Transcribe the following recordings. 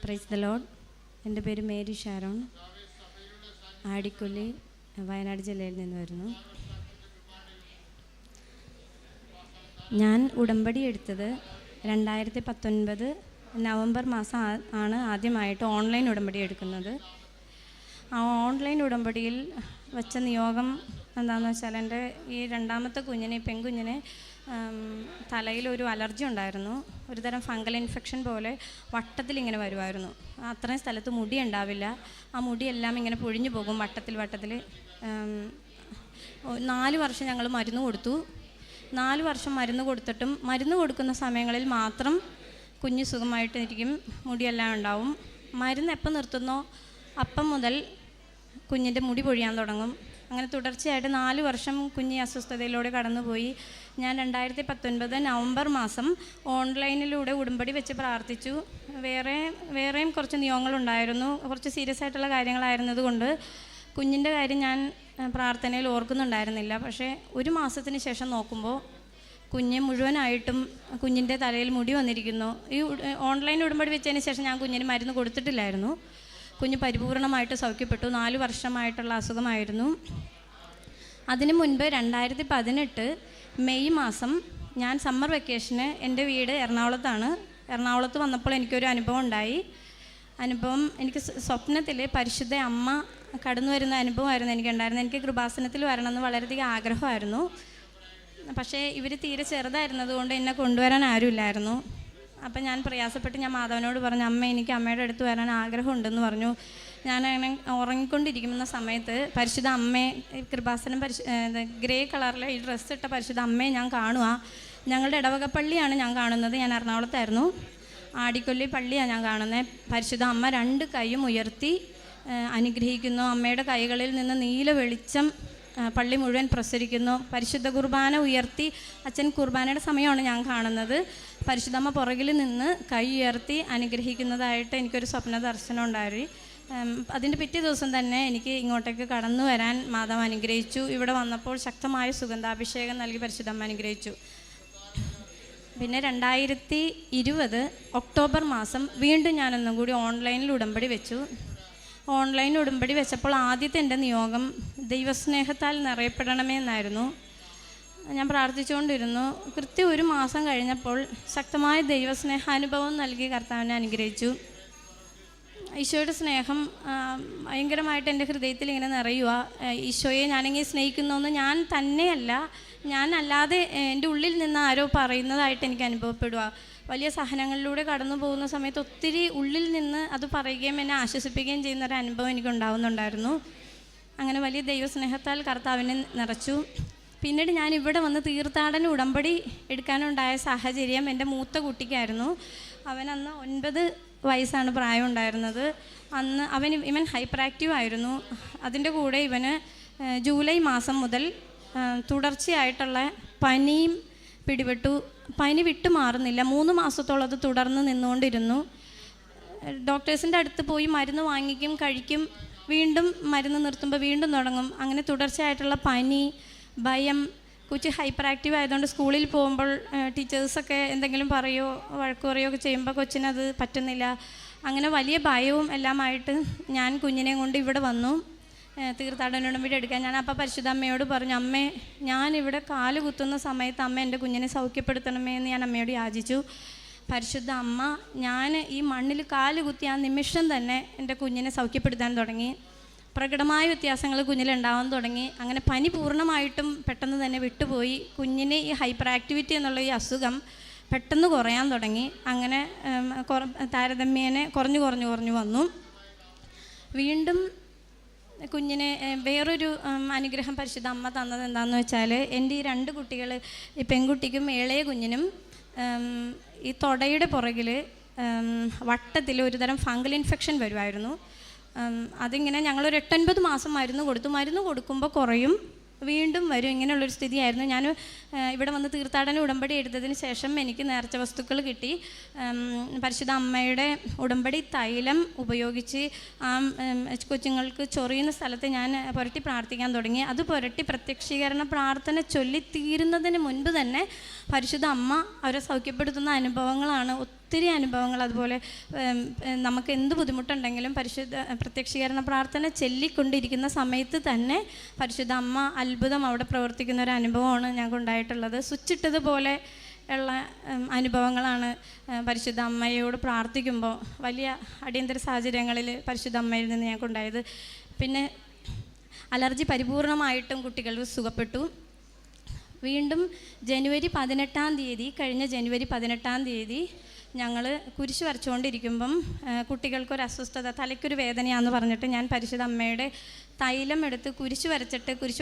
Praise the Lord. എൻ്റെ പേര് Mary Sharon. Adikolli, Wayanad ജില്ലയിൽ നിന്ന് വരുന്നു. ഞാൻ ഉടമ്പടി എടുത്തത് 2019 നവംബർ മാസം ആണ് ആദ്യമായിട്ട് ഓൺലൈൻ ഉടമ്പടി എടുക്കുന്നത്. ആ ഓൺലൈൻ ഉടമ്പടിയിൽ വെച്ച നിയോഗം എന്താണെന്ന് വെച്ചാൽ, എൻ്റെ ഈ രണ്ടാമത്തെ കുഞ്ഞിനെ, പെൺകുഞ്ഞിനെ, തലയിലൊരു അലർജി ഉണ്ടായിരുന്നു. ഒരു തരം ഫംഗൽ ഇൻഫെക്ഷൻ പോലെ വട്ടത്തിലിങ്ങനെ വരുമായിരുന്നു. അത്രയും സ്ഥലത്ത് മുടി ഉണ്ടാവില്ല. ആ മുടിയെല്ലാം ഇങ്ങനെ പൊഴിഞ്ഞു പോകും വട്ടത്തിൽ. 4 വർഷം ഞങ്ങൾ മരുന്ന് കൊടുത്തു. 4 വർഷം മരുന്ന് കൊടുത്തിട്ടും മരുന്ന് കൊടുക്കുന്ന സമയങ്ങളിൽ മാത്രം കുഞ്ഞ് സുഖമായിട്ടിരിക്കും, മുടിയെല്ലാം ഉണ്ടാവും. മരുന്ന് എപ്പോൾ നിർത്തുന്നോ അപ്പം മുതൽ കുഞ്ഞിൻ്റെ മുടി പൊഴിയാൻ തുടങ്ങും. അങ്ങനെ തുടർച്ചയായിട്ട് 4 വർഷം കുഞ്ഞ് അസ്വസ്ഥതയിലൂടെ കടന്നുപോയി. ഞാൻ 2019 നവംബർ മാസം ഓൺലൈനിലൂടെ ഉടമ്പടി വെച്ച് പ്രാർത്ഥിച്ചു. വേറെയും കുറച്ച് നിയോഗങ്ങളുണ്ടായിരുന്നു. കുറച്ച് സീരിയസ് ആയിട്ടുള്ള കാര്യങ്ങളായിരുന്നത് കൊണ്ട് കുഞ്ഞിൻ്റെ കാര്യം ഞാൻ പ്രാർത്ഥനയിൽ ഓർക്കുന്നുണ്ടായിരുന്നില്ല. പക്ഷേ 1 മാസത്തിന് ശേഷം നോക്കുമ്പോൾ കുഞ്ഞ് മുഴുവനായിട്ടും കുഞ്ഞിൻ്റെ തലയിൽ മുടി വന്നിരിക്കുന്നു. ഈ ഓൺലൈൻ ഉടമ്പടി വെച്ചതിന് ശേഷം ഞാൻ കുഞ്ഞിന് മരുന്ന് കൊടുത്തിട്ടില്ലായിരുന്നു. കുഞ്ഞ് പരിപൂർണമായിട്ട് സൗഖ്യപ്പെട്ടു. 4 വർഷമായിട്ടുള്ള അസുഖമായിരുന്നു. അതിനു മുൻപ് 2018 മെയ് മാസം ഞാൻ സമ്മർ വെക്കേഷന്, എൻ്റെ വീട് എറണാകുളത്താണ്. എറണാകുളത്ത് വന്നപ്പോൾ എനിക്കൊരു അനുഭവം ഉണ്ടായി. എനിക്ക് സ്വപ്നത്തിൽ പരിശുദ്ധ അമ്മ കടന്നു വരുന്ന അനുഭവമായിരുന്നു എനിക്കുണ്ടായിരുന്നത്. എനിക്ക് കൃപാസനത്തിൽ വരണമെന്ന് വളരെയധികം ആഗ്രഹമായിരുന്നു. പക്ഷേ ഇവർ തീരെ ചെറുതായിരുന്നത് കൊണ്ട് എന്നെ കൊണ്ടുവരാൻ ആരുമില്ലായിരുന്നു. അപ്പം ഞാൻ പ്രയാസപ്പെട്ട് ഞാൻ മാധവനോട് പറഞ്ഞു, അമ്മ എനിക്ക് അമ്മയുടെ അടുത്ത് വരാൻ ആഗ്രഹമുണ്ടെന്ന് പറഞ്ഞു. ഞാൻ അങ്ങനെ ഉറങ്ങിക്കൊണ്ടിരിക്കുന്ന സമയത്ത് പരിശുദ്ധ അമ്മയെ, കൃപാസനം ഗ്രേ കളറിലെ ഈ ഡ്രസ്സ് ഇട്ട പരിശുദ്ധ അമ്മയെ ഞാൻ കാണുക. ഞങ്ങളുടെ ഇടവക പള്ളിയാണ് ഞാൻ കാണുന്നത്. ഞാൻ എറണാകുളത്തായിരുന്നു. ആടിക്കൊല്ലി പള്ളിയാണ് ഞാൻ കാണുന്നത്. പരിശുദ്ധ അമ്മ 2 കൈയും ഉയർത്തി അനുഗ്രഹിക്കുന്നു. അമ്മയുടെ കൈകളിൽ നിന്ന് നീല വെളിച്ചം പള്ളി മുഴുവൻ പ്രസരിക്കുന്നു. പരിശുദ്ധ കുർബാന ഉയർത്തി, അച്ഛൻ കുർബാനയുടെ സമയമാണ് ഞാൻ കാണുന്നത്. പരിശുദ്ധമ്മ പുറകിൽ നിന്ന് കൈ ഉയർത്തി അനുഗ്രഹിക്കുന്നതായിട്ട് എനിക്കൊരു സ്വപ്ന ദർശനം ഉണ്ടായി. അതിൻ്റെ പിറ്റേ ദിവസം തന്നെ എനിക്ക് ഇങ്ങോട്ടേക്ക് കടന്നു വരാൻ മാതാവ് അനുഗ്രഹിച്ചു. ഇവിടെ വന്നപ്പോൾ ശക്തമായ സുഗന്ധാഭിഷേകം നൽകി പരിശുദ്ധമ്മ അനുഗ്രഹിച്ചു. പിന്നെ 2020 ഒക്ടോബർ മാസം വീണ്ടും ഞാനൊന്നും കൂടി ഓൺലൈനിൽ ഉടമ്പടി വെച്ചു. ഓൺലൈൻ ഉടമ്പടി വെച്ചപ്പോൾ ആദ്യത്തെ എൻ്റെ നിയോഗം ദൈവസ്നേഹത്താൽ നിറയപ്പെടണമേ എന്നായിരുന്നു. ഞാൻ പ്രാർത്ഥിച്ചുകൊണ്ടിരുന്നു. കൃത്യം 1 മാസം കഴിഞ്ഞപ്പോൾ ശക്തമായ ദൈവസ്നേഹാനുഭവം നൽകി കർത്താവിനെ അനുഗ്രഹിച്ചു. ഈശോയുടെ സ്നേഹം ഭയങ്കരമായിട്ട് എൻ്റെ ഹൃദയത്തിൽ ഇങ്ങനെ നിറയുക. ഈശോയെ ഞാനിങ്ങനെ സ്നേഹിക്കുന്നതെന്ന് ഞാൻ തന്നെയല്ല, ഞാനല്ലാതെ എൻ്റെ ഉള്ളിൽ നിന്ന് ആരോ പറയുന്നതായിട്ട് എനിക്ക് അനുഭവപ്പെടുക. വലിയ സഹനങ്ങളിലൂടെ കടന്നു പോകുന്ന സമയത്ത് ഒത്തിരി ഉള്ളിൽ നിന്ന് അത് പറയുകയും എന്നെ ആശ്വസിപ്പിക്കുകയും ചെയ്യുന്നൊരു അനുഭവം എനിക്കുണ്ടാവുന്നുണ്ടായിരുന്നു. അങ്ങനെ വലിയ ദൈവസ്നേഹത്താൽ കർത്താവിനെ നിറച്ചു. പിന്നീട് ഞാൻ ഇവിടെ വന്ന് തീർത്ഥാടന ഉടമ്പടി എടുക്കാനുണ്ടായ സാഹചര്യം എൻ്റെ മൂത്ത കുട്ടിക്കായിരുന്നു. അവനന്ന് 9 വയസ്സാണ് പ്രായം ഉണ്ടായിരുന്നത്. അന്ന് ഇവൻ ഹൈപ്പർ ആക്റ്റീവ് ആയിരുന്നു. അതിൻ്റെ കൂടെ ഇവന് ജൂലൈ മാസം മുതൽ തുടർച്ചയായിട്ടുള്ള പനിയും പിടിപെട്ടു. പനി വിട്ടു മാറുന്നില്ല. 3 മാസത്തോളം അത് തുടർന്ന് നിന്നുകൊണ്ടിരുന്നു. ഡോക്ടേഴ്സിൻ്റെ അടുത്ത് പോയി മരുന്ന് വാങ്ങിക്കും, കഴിക്കും, വീണ്ടും മരുന്ന് നിർത്തുമ്പോൾ വീണ്ടും തുടങ്ങും. അങ്ങനെ തുടർച്ചയായിട്ടുള്ള പനി, ഭയം. കൊച്ചു ഹൈപ്പർ ആക്റ്റീവ് ആയതുകൊണ്ട് സ്കൂളിൽ പോകുമ്പോൾ ടീച്ചേഴ്സൊക്കെ എന്തെങ്കിലും പറയുകയോ വഴക്ക് പറയുകയോ ഒക്കെ ചെയ്യുമ്പോൾ കൊച്ചിനത് പറ്റുന്നില്ല. അങ്ങനെ വലിയ ഭയവും എല്ലാമായിട്ട് ഞാൻ കുഞ്ഞിനെയും കൊണ്ട് ഇവിടെ വന്നു തീർത്ഥാടന ഉടമ്പടി എടുക്കാൻ. ഞാൻ അപ്പോൾ പരിശുദ്ധ അമ്മയോട് പറഞ്ഞു, അമ്മേ, ഞാനിവിടെ കാല് കുത്തുന്ന സമയത്ത് അമ്മ എൻ്റെ കുഞ്ഞിനെ സൗഖ്യപ്പെടുത്തണമേ എന്ന് ഞാൻ അമ്മയോട് യാചിച്ചു. പരിശുദ്ധ അമ്മ ഞാൻ ഈ മണ്ണിൽ കാല് കുത്തി ആ നിമിഷം തന്നെ എൻ്റെ കുഞ്ഞിനെ സൗഖ്യപ്പെടുത്താൻ തുടങ്ങി. പ്രകടമായ വ്യത്യാസങ്ങൾ കുഞ്ഞിലുണ്ടാവാൻ തുടങ്ങി. അങ്ങനെ പനി പൂർണ്ണമായിട്ടും പെട്ടെന്ന് തന്നെ വിട്ടുപോയി. കുഞ്ഞിന് ഈ ഹൈപ്പർ ആക്ടിവിറ്റി എന്നുള്ള ഈ അസുഖം പെട്ടെന്ന് കുറയാൻ തുടങ്ങി. അങ്ങനെ താരതമ്യേന കുറഞ്ഞു വന്നു. വീണ്ടും കുഞ്ഞിനെ വേറൊരു അനുഗ്രഹം പരിശുദ്ധ അമ്മ തന്നത് എന്താണെന്ന് വെച്ചാൽ, എൻ്റെ ഈ 2 കുട്ടികൾ, ഈ പെൺകുട്ടിക്കും ഇളയ കുഞ്ഞിനും ഈ തൊടയുടെ പുറകിൽ വട്ടത്തിൽ ഒരു തരം ഫംഗൽ ഇൻഫെക്ഷൻ വരുമായിരുന്നു. അതിങ്ങനെ ഞങ്ങളൊരു 8-9 മാസം മരുന്ന് കൊടുത്തു. മരുന്ന് കൊടുക്കുമ്പോൾ കുറയും, വീണ്ടും വരും. ഇങ്ങനെയുള്ളൊരു സ്ഥിതിയായിരുന്നു. ഞാൻ ഇവിടെ വന്ന് തീർത്ഥാടന ഉടമ്പടി എടുത്തതിന് ശേഷം എനിക്ക് നേർച്ച വസ്തുക്കൾ കിട്ടി. പരിശുദ്ധ അമ്മയുടെ ഉടമ്പടി തൈലം ഉപയോഗിച്ച് ആ കൊച്ചുങ്ങൾക്ക് ചൊറിയുന്ന സ്ഥലത്ത് ഞാൻ പുരട്ടി പ്രാർത്ഥിക്കാൻ തുടങ്ങി. അത് പുരട്ടി പ്രത്യക്ഷീകരണ പ്രാർത്ഥന ചൊല്ലിത്തീരുന്നതിന് മുൻപ് തന്നെ പരിശുദ്ധ അമ്മ അവരെ സൗഖ്യപ്പെടുത്തുന്ന അനുഭവങ്ങളാണ് ഒത്തിരി അനുഭവങ്ങൾ. അതുപോലെ നമുക്ക് എന്ത് ബുദ്ധിമുട്ടുണ്ടെങ്കിലും പ്രത്യക്ഷീകരണ പ്രാർത്ഥന ചൊല്ലിക്കൊണ്ടിരിക്കുന്ന സമയത്ത് തന്നെ പരിശുദ്ധ അമ്മ അത്ഭുതം അവിടെ പ്രവർത്തിക്കുന്ന ഒരു അനുഭവമാണ് ഞങ്ങൾക്ക് ഉണ്ടായിട്ടുള്ളത്. സ്വിച്ചിട്ടതുപോലെ ഉള്ള അനുഭവങ്ങളാണ് പരിശുദ്ധ അമ്മയോട് പ്രാർത്ഥിക്കുമ്പോൾ വലിയ അടിയന്തര സാഹചര്യങ്ങളിൽ പരിശുദ്ധ അമ്മയിൽ നിന്ന് ഞങ്ങൾക്കുണ്ടായത്. പിന്നെ അലർജി പരിപൂർണമായിട്ടും കുട്ടികൾ സുഖപ്പെട്ടു. വീണ്ടും കഴിഞ്ഞ ജനുവരി 18 ഞങ്ങൾ കുരിശ് വരച്ചുകൊണ്ടിരിക്കുമ്പം കുട്ടികൾക്കൊരു അസ്വസ്ഥത, തലയ്ക്കൊരു വേദനയാണെന്ന് പറഞ്ഞിട്ട് ഞാൻ പരിശുദ്ധ അമ്മയുടെ തൈലം എടുത്ത് കുരിശ്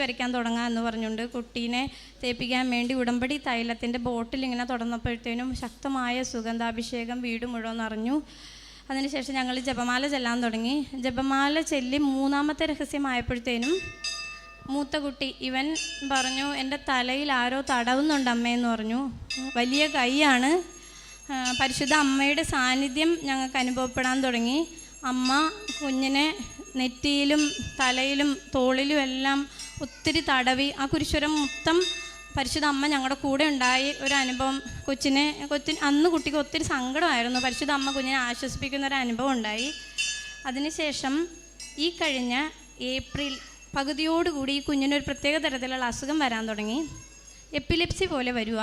വരയ്ക്കാൻ തുടങ്ങാം എന്ന് പറഞ്ഞുകൊണ്ട് കുട്ടീനെ തേപ്പിക്കാൻ വേണ്ടി ഉടമ്പടി തൈലത്തിൻ്റെ ബോട്ടിൽ ഇങ്ങനെ തുറന്നപ്പോഴത്തേനും ശക്തമായ സുഗന്ധാഭിഷേകം വീട് മുഴുവൻ നിറഞ്ഞു. അതിനുശേഷം ഞങ്ങൾ ജപമാല ചെല്ലാൻ തുടങ്ങി. ജപമാല ചൊല്ലി 3ാമത്തെ രഹസ്യമായപ്പോഴത്തേനും മൂത്ത കുട്ടി ഇവൻ പറഞ്ഞു, എൻ്റെ തലയിൽ ആരോ തടവുന്നുണ്ട് അമ്മയെന്ന് പറഞ്ഞു. വലിയ കൈയാണ്. പരിശുദ്ധ അമ്മയുടെ സാന്നിധ്യം ഞങ്ങൾക്ക് അനുഭവപ്പെടാൻ തുടങ്ങി. അമ്മ കുഞ്ഞിനെ നെറ്റിയിലും തലയിലും തോളിലും എല്ലാം ഒത്തിരി തടവി. ആ കുരിശുരം മൊത്തം പരിശുദ്ധ അമ്മ ഞങ്ങളുടെ കൂടെ ഉണ്ടായി ഒരു അനുഭവം. അന്ന് കുട്ടിക്ക് ഒത്തിരി സങ്കടമായിരുന്നു. പരിശുദ്ധ അമ്മ കുഞ്ഞിനെ ആശ്വസിപ്പിക്കുന്ന ഒരു അനുഭവം ഉണ്ടായി. അതിനുശേഷം ഈ കഴിഞ്ഞ ഏപ്രിൽ പകുതിയോടുകൂടി ഈ കുഞ്ഞിനൊരു പ്രത്യേക തരത്തിലുള്ള അസുഖം വരാൻ തുടങ്ങി. എപ്പിലെപ്സി പോലെ വരിക.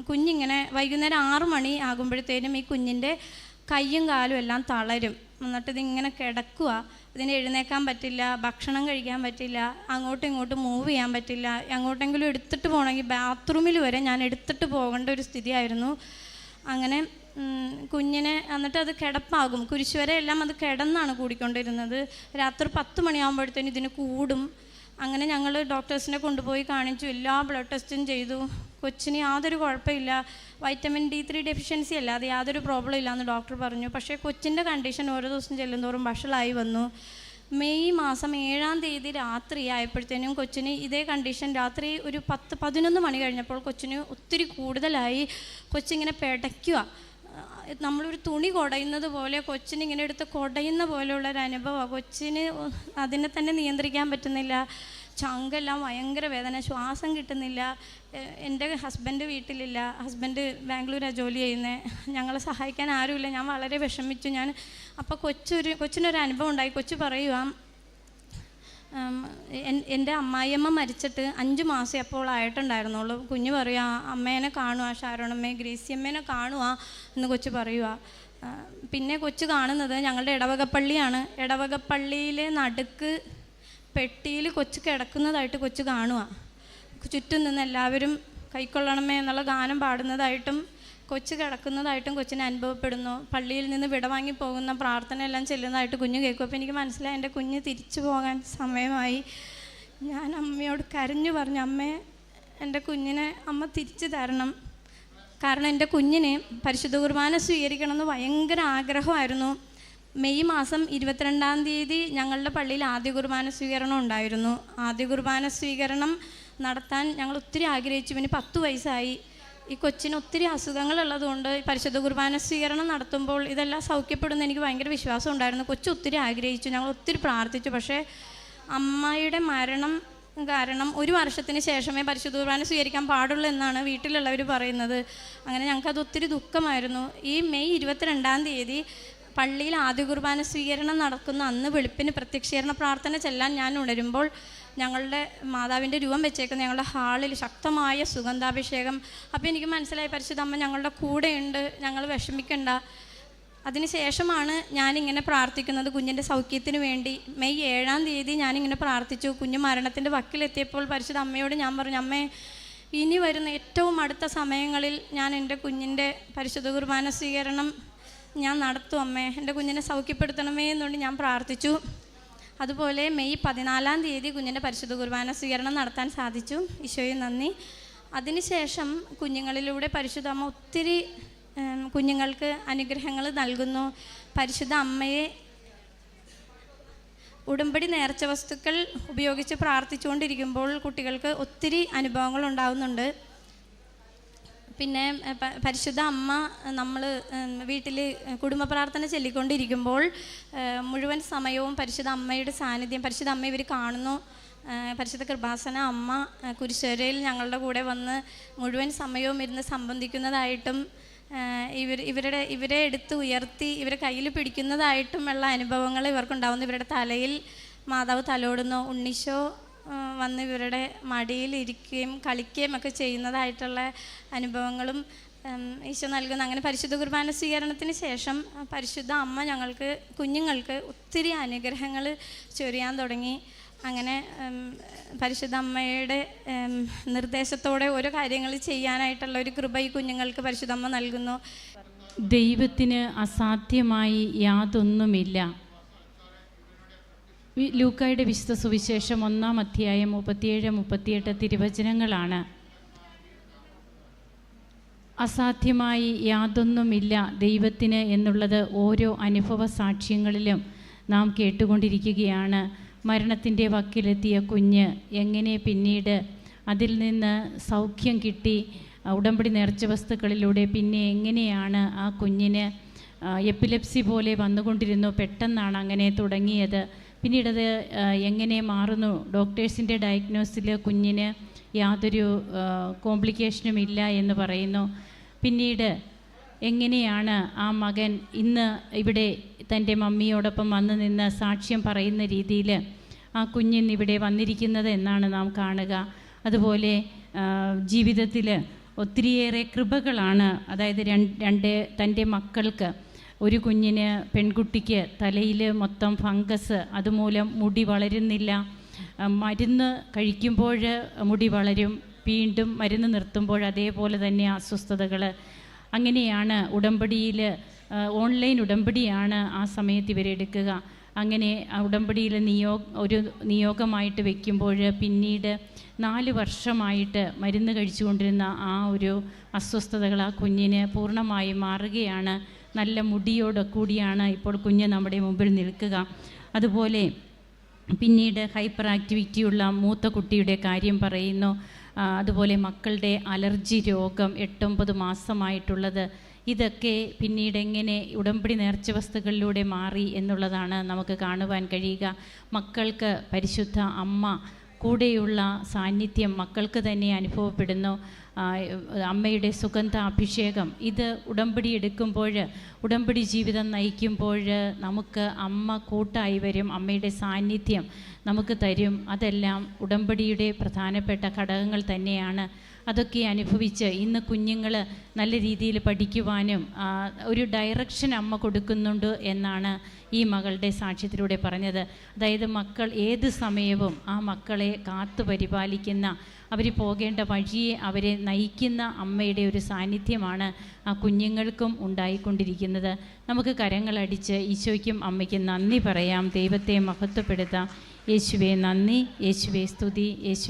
കുഞ്ഞിങ്ങനെ വൈകുന്നേരം 6 മണി ആകുമ്പോഴത്തേനും ഈ കുഞ്ഞിൻ്റെ കയ്യും കാലും എല്ലാം തളരും. എന്നിട്ട് ഇതിങ്ങനെ കിടക്കുക. ഇതിന് എഴുന്നേക്കാൻ പറ്റില്ല, ഭക്ഷണം കഴിക്കാൻ പറ്റില്ല, അങ്ങോട്ടും ഇങ്ങോട്ടും മൂവ് ചെയ്യാൻ പറ്റില്ല. അങ്ങോട്ടെങ്കിലും എടുത്തിട്ട് പോകണമെങ്കിൽ ബാത്റൂമിൽ വരെ ഞാൻ എടുത്തിട്ട് പോകേണ്ട ഒരു സ്ഥിതിയായിരുന്നു. അങ്ങനെ കുഞ്ഞിനെ എന്നിട്ട് അത് കിടപ്പാകും. കുരിശുവരെ എല്ലാം അത് കിടന്നാണ് കൂടിക്കൊണ്ടിരുന്നത്. രാത്രി 10 മണിയാകുമ്പോഴത്തേനും ഇതിന് കൂടും. അങ്ങനെ ഞങ്ങൾ ഡോക്ടേഴ്സിനെ കൊണ്ടുപോയി കാണിച്ചു. എല്ലാ ബ്ലഡ് ടെസ്റ്റും ചെയ്തു. കൊച്ചിന് യാതൊരു കുഴപ്പമില്ല, വൈറ്റമിൻ D3 ഡെഫിഷ്യൻസി അല്ലാതെ യാതൊരു പ്രോബ്ലം ഇല്ലയെന്ന് ഡോക്ടർ പറഞ്ഞു. പക്ഷേ കൊച്ചിൻ്റെ കണ്ടീഷൻ ഓരോ ദിവസം ചെല്ലുന്തോറും വഷളായി വന്നു. മെയ് മാസം 7 രാത്രി ആയപ്പോഴത്തേനും കൊച്ചിന് ഇതേ കണ്ടീഷൻ രാത്രി ഒരു 10-11 മണി കഴിഞ്ഞപ്പോൾ കൊച്ചിന് ഒത്തിരി കൂടുതലായി. കൊച്ചിങ്ങനെ പിടയ്ക്കുക. നമ്മളൊരു തുണി കുടയുന്നത് പോലെ കൊച്ചിനിങ്ങനെ എടുത്ത് കുടയുന്ന പോലെയുള്ളൊരു അനുഭവമാണ്. കൊച്ചിന് അതിനെ തന്നെ നിയന്ത്രിക്കാൻ പറ്റുന്നില്ല. ചങ്കെല്ലാം ഭയങ്കര വേദന, ശ്വാസം കിട്ടുന്നില്ല. എൻ്റെ ഹസ്ബൻഡ് വീട്ടിലില്ല. ഹസ്ബൻഡ് ബാംഗ്ലൂരാണ് ജോലി ചെയ്യുന്നത്. ഞങ്ങളെ സഹായിക്കാൻ ആരുമില്ല. ഞാൻ വളരെ വിഷമിച്ചു. അപ്പോൾ കൊച്ചിനൊരു അനുഭവം ഉണ്ടായി. കൊച്ചു പറയുക, എൻ്റെ അമ്മായിയമ്മ മരിച്ചിട്ട് 5 മാസം എപ്പോൾ ആയിട്ടുണ്ടായിരുന്നുള്ളൂ. കുഞ്ഞ് പറയുക, അമ്മേനെ കാണുക, ഷാരോണമ്മയെ ഗ്രേസിയമ്മേനെ കാണുക എന്ന് കൊച്ചു പറയുക. പിന്നെ കൊച്ചു കാണുന്നത് ഞങ്ങളുടെ ഇടവകപ്പള്ളിയാണ്. ഇടവകപ്പള്ളിയിലെ നടുക്ക് പെട്ടിയിൽ കൊച്ചു കിടക്കുന്നതായിട്ട് കൊച്ചു കാണുക. ചുറ്റും നിന്ന് എല്ലാവരും കൈക്കൊള്ളണമേ എന്നുള്ള ഗാനം പാടുന്നതായിട്ടും കൊച്ചു കിടക്കുന്നതായിട്ടും കൊച്ചിനെ അനുഭവപ്പെടുന്നു. പള്ളിയിൽ നിന്ന് വിട വാങ്ങി പോകുന്ന പ്രാർത്ഥന എല്ലാം ചെല്ലുന്നതായിട്ട് കുഞ്ഞ് കേൾക്കും. അപ്പോൾ എനിക്ക് മനസ്സിലായി എൻ്റെ കുഞ്ഞ് തിരിച്ചു പോകാൻ സമയമായി. ഞാൻ അമ്മയോട് കരഞ്ഞു പറഞ്ഞു, അമ്മേ എൻ്റെ കുഞ്ഞിനെ അമ്മ തിരിച്ചു തരണം. കാരണം എൻ്റെ കുഞ്ഞിന് പരിശുദ്ധ കുർബാന സ്വീകരിക്കണമെന്ന് ഭയങ്കര ആഗ്രഹമായിരുന്നു. മെയ് മാസം 22 ഞങ്ങളുടെ പള്ളിയിൽ ആദ്യ കുർബാന സ്വീകരണം ഉണ്ടായിരുന്നു. ആദ്യ കുർബാന സ്വീകരണം നടത്താൻ ഞങ്ങൾ ഒത്തിരി ആഗ്രഹിച്ചു. പിന്നെ 10 വയസ്സായി. ഈ കൊച്ചിന് ഒത്തിരി അസുഖങ്ങളുള്ളതുകൊണ്ട് പരിശുദ്ധ കുർബാന സ്വീകരണം നടത്തുമ്പോൾ ഇതെല്ലാം സൗഖ്യപ്പെടുമെന്ന് എനിക്ക് ഭയങ്കര വിശ്വാസം ഉണ്ടായിരുന്നു. കൊച്ചു ഒത്തിരി ആഗ്രഹിച്ചു, ഞങ്ങൾ ഒത്തിരി പ്രാർത്ഥിച്ചു. പക്ഷേ അമ്മയുടെ മരണം കാരണം 1 വർഷത്തിന് ശേഷമേ പരിശുദ്ധ കുർബാന സ്വീകരിക്കാൻ പാടുള്ളൂ എന്നാണ് വീട്ടിലുള്ളവർ പറയുന്നത്. അങ്ങനെ ഞങ്ങൾക്കത് ഒത്തിരി ദുഃഖമായിരുന്നു. ഈ മെയ് 22 പള്ളിയിൽ ആദ്യ കുർബാന സ്വീകരണം നടക്കുന്ന അന്ന് വെളുപ്പിന് പ്രത്യക്ഷീകരണ പ്രാർത്ഥന ചെല്ലാൻ ഞാൻ ഉണരുമ്പോൾ ഞങ്ങളുടെ മാതാവിൻ്റെ രൂപം വെച്ചേക്കുന്ന ഞങ്ങളുടെ ഹാളിൽ ശക്തമായ സുഗന്ധാഭിഷേകം. അപ്പോൾ എനിക്ക് മനസ്സിലായി പരിശുദ്ധ അമ്മ ഞങ്ങളുടെ കൂടെയുണ്ട്, ഞങ്ങൾ വിഷമിക്കണ്ട. അതിനുശേഷമാണ് ഞാനിങ്ങനെ പ്രാർത്ഥിക്കുന്നത് കുഞ്ഞിൻ്റെ സൗഖ്യത്തിന് വേണ്ടി. മെയ് 7 ഞാനിങ്ങനെ പ്രാർത്ഥിച്ചു. കുഞ്ഞ് മരണത്തിൻ്റെ വക്കിലെത്തിയപ്പോൾ പരിശുദ്ധ അമ്മയോട് ഞാൻ പറഞ്ഞു, അമ്മേ ഇനി വരുന്ന ഏറ്റവും അടുത്ത സമയങ്ങളിൽ ഞാൻ എൻ്റെ കുഞ്ഞിൻ്റെ പരിശുദ്ധ കുർബാന സ്വീകരണം ഞാൻ നടത്തും അമ്മേ, എൻ്റെ കുഞ്ഞിനെ സൗഖ്യപ്പെടുത്തണമേ എന്നുകൊണ്ട് ഞാൻ പ്രാർത്ഥിച്ചു. അതുപോലെ മെയ് 14 കുഞ്ഞിൻ്റെ പരിശുദ്ധ കുർബാന സ്വീകരണം നടത്താൻ സാധിച്ചു. ഈശോയെ നന്ദി. അതിനുശേഷം കുഞ്ഞുങ്ങളിലൂടെ പരിശുദ്ധ അമ്മ ഒത്തിരി കുഞ്ഞുങ്ങൾക്ക് അനുഗ്രഹങ്ങൾ നൽകുന്നു. പരിശുദ്ധ അമ്മയെ ഉടമ്പടി നേർച്ച വസ്തുക്കൾ ഉപയോഗിച്ച് പ്രാർത്ഥിച്ചുകൊണ്ടിരിക്കുമ്പോൾ കുട്ടികൾക്ക് ഒത്തിരി അനുഭവങ്ങൾ ഉണ്ടാകുന്നുണ്ട്. പിന്നെ പരിശുദ്ധ അമ്മ നമ്മൾ വീട്ടിൽ കുടുംബ പ്രാർത്ഥന ചൊല്ലിക്കൊണ്ടിരിക്കുമ്പോൾ മുഴുവൻ സമയവും പരിശുദ്ധ അമ്മയുടെ സാന്നിധ്യം, പരിശുദ്ധ അമ്മ ഇവർ കാണുന്നു. പരിശുദ്ധ കൃപാസന അമ്മ കുരിശുവരയിൽ ഞങ്ങളുടെ കൂടെ വന്ന് മുഴുവൻ സമയവും ഇരുന്ന് സംബന്ധിക്കുന്നതായിട്ടും ഇവരെ എടുത്ത് ഉയർത്തി ഇവരെ കയ്യിൽ പിടിക്കുന്നതായിട്ടുമുള്ള അനുഭവങ്ങൾ ഇവർക്കുണ്ടാവുന്നു. ഇവരുടെ തലയിൽ മാതാവ് തലോടുന്നു, ഉണ്ണീശോ വന്ന് ഇവരുടെ മടിയിൽ ഇരിക്കുകയും കളിക്കുകയും ഒക്കെ ചെയ്യുന്നതായിട്ടുള്ള അനുഭവങ്ങളും ഈശോ നൽകുന്ന. അങ്ങനെ പരിശുദ്ധ കുർബാന സ്വീകരണത്തിന് ശേഷം പരിശുദ്ധ അമ്മ കുഞ്ഞുങ്ങൾക്ക് ഒത്തിരി അനുഗ്രഹങ്ങൾ ചൊരിയാൻ തുടങ്ങി. അങ്ങനെ പരിശുദ്ധ അമ്മയുടെ നിർദ്ദേശത്തോടെ ഓരോ കാര്യങ്ങൾ ചെയ്യാനായിട്ടുള്ള ഒരു കൃപ ഈ കുഞ്ഞുങ്ങൾക്ക് പരിശുദ്ധ അമ്മ നൽകുന്നു. ദൈവത്തിന് അസാധ്യമായി യാതൊന്നുമില്ല. ലൂക്കായുടെ വിശുദ്ധ സുവിശേഷം 1-ാം അധ്യായം 37-38 തിരുവചനങ്ങളാണ്. അസാധ്യമായി യാതൊന്നുമില്ല ദൈവത്തിന് എന്നുള്ളത് ഓരോ അനുഭവ സാക്ഷ്യങ്ങളിലും നാം കേട്ടുകൊണ്ടിരിക്കുകയാണ്. മരണത്തിൻ്റെ വക്കിലെത്തിയ കുഞ്ഞ് എങ്ങനെ പിന്നീട് അതിൽ നിന്ന് സൗഖ്യം കിട്ടി, ഉടമ്പടി നേർച്ച വസ്തുക്കളിലൂടെ പിന്നെ എങ്ങനെയാണ് ആ കുഞ്ഞിന് എപ്പിലെപ്സി പോലെ വന്നുകൊണ്ടിരുന്നു, പെട്ടെന്നാണ് അങ്ങനെ തുടങ്ങിയത്, പിന്നീടത് എങ്ങനെ മാറുന്നു, ഡോക്ടേഴ്സിൻ്റെ ഡയഗ്നോസിൽ കുഞ്ഞിന് യാതൊരു കോംപ്ലിക്കേഷനും ഇല്ല എന്ന് പറയുന്നു. പിന്നീട് എങ്ങനെയാണ് ആ മകൻ ഇന്ന് ഇവിടെ തൻ്റെ മമ്മിയോടൊപ്പം വന്നു നിന്ന് സാക്ഷ്യം പറയുന്ന രീതിയിൽ ആ കുഞ്ഞിന്ന് ഇവിടെ വന്നിരിക്കുന്നത് എന്നാണ് നാം കാണുക. അതുപോലെ ജീവിതത്തിൽ ഒത്തിരിയേറെ കൃപകളാണ്. അതായത് തൻ്റെ മക്കൾക്ക്, ഒരു കുഞ്ഞിന്, പെൺകുട്ടിക്ക് തലയിൽ മൊത്തം ഫംഗസ്, അതുമൂലം മുടി വളരുന്നില്ല. മരുന്ന് കഴിക്കുമ്പോൾ മുടി വളരും, വീണ്ടും മരുന്ന് നിർത്തുമ്പോൾ അതേപോലെ തന്നെ അസ്വസ്ഥതകൾ. അങ്ങനെയാണ് ഉടമ്പടിയിൽ, ഓൺലൈൻ ഉടമ്പടിയാണ് ആ സമയത്ത് ഇവരെടുക്കുക. അങ്ങനെ ഉടമ്പടിയിൽ ഒരു നിയോഗമായിട്ട് വയ്ക്കുമ്പോൾ പിന്നീട് 4 വർഷമായിട്ട് മരുന്ന് കഴിച്ചുകൊണ്ടിരുന്ന ആ ഒരു അസ്വസ്ഥതകൾ ആ കുഞ്ഞിന് പൂർണ്ണമായും മാറുകയാണ്. നല്ല മുടിയോട് കൂടിയാണ് ഇപ്പോൾ കുഞ്ഞ് നമ്മുടെ മുമ്പിൽ നിൽക്കുക. അതുപോലെ പിന്നീട് ഹൈപ്പർ ആക്ടിവിറ്റിയുള്ള മൂത്ത കുട്ടിയുടെ കാര്യം പറയുന്നു. അതുപോലെ മക്കളുടെ അലർജി രോഗം 8-9 മാസമായിട്ടുള്ളത്. ഇതൊക്കെ പിന്നീട് എങ്ങനെ ഉടമ്പടി നേർച്ച വസ്തുക്കളിലൂടെ മാറി എന്നുള്ളതാണ് നമുക്ക് കാണുവാൻ കഴിയുക. മക്കൾക്ക് പരിശുദ്ധ അമ്മ കൂടെയുള്ള സാന്നിധ്യം മക്കൾക്ക് തന്നെ അനുഭവപ്പെടുന്നു. അമ്മയുടെ സുഗന്ധ അഭിഷേകം, ഇത് ഉടമ്പടി എടുക്കുമ്പോൾ, ഉടമ്പടി ജീവിതം നയിക്കുമ്പോൾ നമുക്ക് അമ്മ കൂട്ടായി വരും, അമ്മയുടെ സാന്നിധ്യം നമുക്ക് തരും. അതെല്ലാം ഉടമ്പടിയുടെ പ്രധാനപ്പെട്ട ഘടകങ്ങൾ തന്നെയാണ്. അതൊക്കെ അനുഭവിച്ച് ഇന്ന് കുഞ്ഞുങ്ങൾ നല്ല രീതിയിൽ പഠിക്കുവാനും ഒരു ഡയറക്ഷൻ അമ്മ കൊടുക്കുന്നുണ്ട് എന്നാണ് ഈ മകളുടെ സാക്ഷ്യത്തിലൂടെ പറഞ്ഞത്. അതായത് മക്കൾ ഏത് സമയവും ആ മക്കളെ കാത്തു പരിപാലിക്കുന്ന, അവർ പോകേണ്ട വഴിയെ അവരെ നയിക്കുന്ന അമ്മയുടെ ഒരു സാന്നിധ്യമാണ് ആ കുഞ്ഞുങ്ങൾക്കും ഉണ്ടായിക്കൊണ്ടിരിക്കുന്നത്. നമുക്ക് കരങ്ങളടിച്ച് ഈശോയ്ക്കും അമ്മയ്ക്കും നന്ദി പറയാം, ദൈവത്തെ മഹത്വപ്പെടുത്താം. യേശുവേ നന്ദി, യേശുവേ സ്തുതി, യേശു